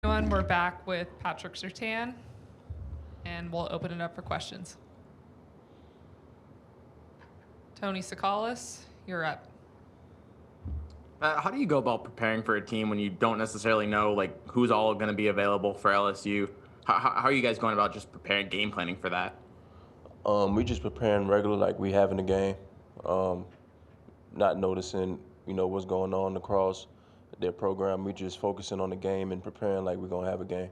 Everyone, we're back with Patrick Surtain, and we'll open it up for questions. Tony Sakalis, you're up. How do you go about preparing for a team when you don't necessarily know like who's all going to be available for LSU? How are you guys going about just preparing game planning for that? We just preparing regular like we having a game, not noticing what's going on across their program. We just focusing on the game and preparing like we're gonna have a game.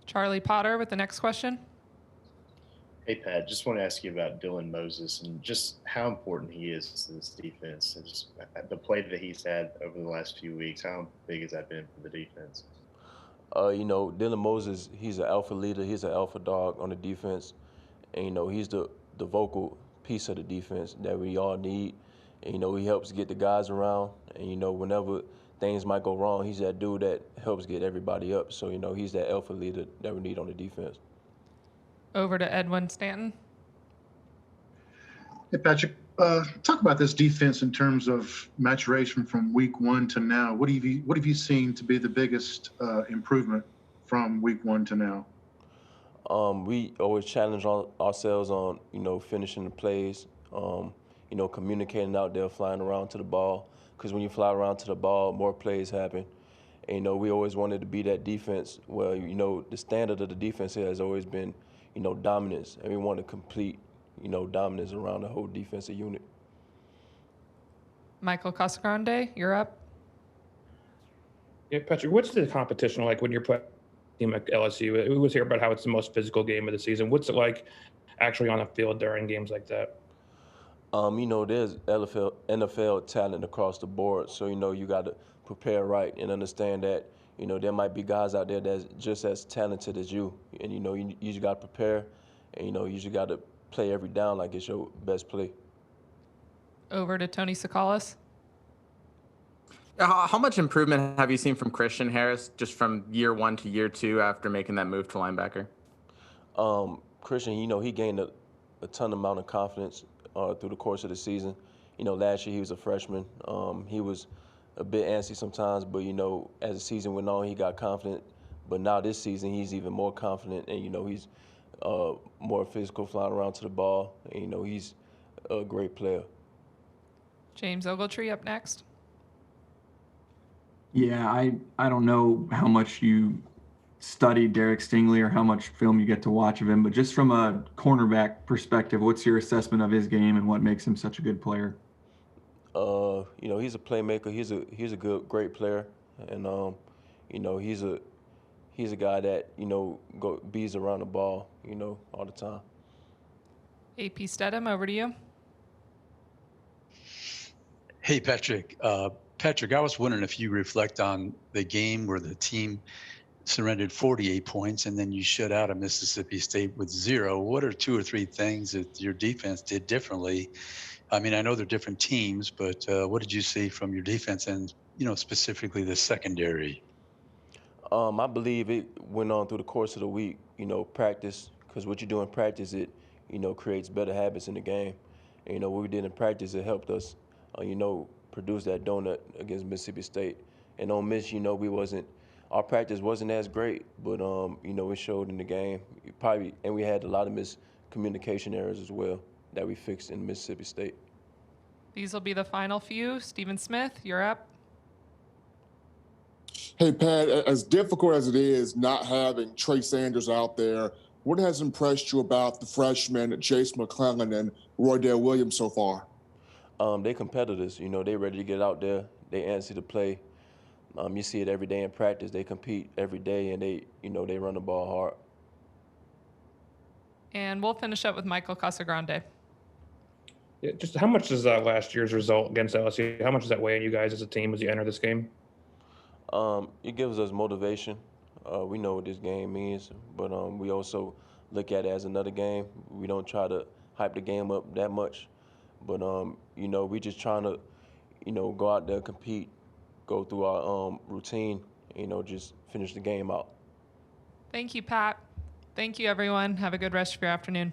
Charlie Potter with the next question. Hey, Pat, just want to ask you about Dylan Moses and just how important he is to this defense and just the play that he's had over the last few weeks. How big has that been for the defense? Dylan Moses, he's an alpha leader. He's an alpha dog on the defense, and he's the vocal piece of the defense that we all need. And he helps get the guys around, and whenever things might go wrong, he's that dude that helps get everybody up. So he's that alpha leader that we need on the defense. Over to Edwin Stanton. Hey, Patrick, talk about this defense in terms of maturation from week one to now. What have you seen to be the biggest improvement from week one to now? We always challenge ourselves on finishing the plays, communicating out there, flying around to the ball. Because when you fly around to the ball, more plays happen. And, we always wanted to be that defense where the standard of the defense here has always been dominance, and we want to complete, dominance around the whole defensive unit. Michael Casagrande, you're up. Yeah, Patrick, what's the competition like when you're playing a team like LSU? We always hear about how it's the most physical game of the season. What's it like actually on the field during games like that? There's NFL talent across the board, so you got to prepare right and understand that there might be guys out there that's just as talented as you, and you just got to prepare, and you just got to play every down like it's your best play. Over to Tony Sakalis. How much improvement have you seen from Christian Harris just from year one to year two after making that move to linebacker? Christian, he gained a ton amount of confidence through the course of the season. Last year he was a freshman. He was a bit antsy sometimes, but as the season went on, he got confident. But now this season, he's even more confident, and he's more physical, flying around to the ball. And he's a great player. James Ogletree up next. Yeah, I don't know how much you studied Derek Stingley or how much film you get to watch of him, but just from a cornerback perspective, what's your assessment of his game and what makes him such a good player? He's a playmaker. He's a great player, and he's a guy that bees around the ball, all the time. AP Stedham, over to you. Hey, Patrick. Patrick, I was wondering if you reflect on the game where the team surrendered 48 points and then you shut out of Mississippi State with 0. What are 2 or 3 things that your defense did differently? I mean, I know they're different teams, but what did you see from your defense and, specifically the secondary? I believe it went on through the course of the week, practice, because what you do in practice, it, creates better habits in the game. And, what we did in practice, it helped us, produce that donut against Mississippi State. And on Miss, our practice wasn't as great, but, it showed in the game. And we had a lot of miscommunication errors as well that we fixed in Mississippi State. These will be the final few. Stephen Smith, you're up. Hey, Pat, as difficult as it is not having Trey Sanders out there, what has impressed you about the freshmen, Chase McClellan and Roydell Williams so far? They competitors, they ready to get out there. They antsy to play. You see it every day in practice. They compete every day, and they run the ball hard. And we'll finish up with Michael Casagrande. Yeah, just how much does last year's result against LSU, how much does that weigh on you guys as a team as you enter this game? It gives us motivation. We know what this game means, but we also look at it as another game. We don't try to hype the game up that much, but we just trying to, go out there, compete, go through our routine, just finish the game out. Thank you, Pat. Thank you, everyone. Have a good rest of your afternoon.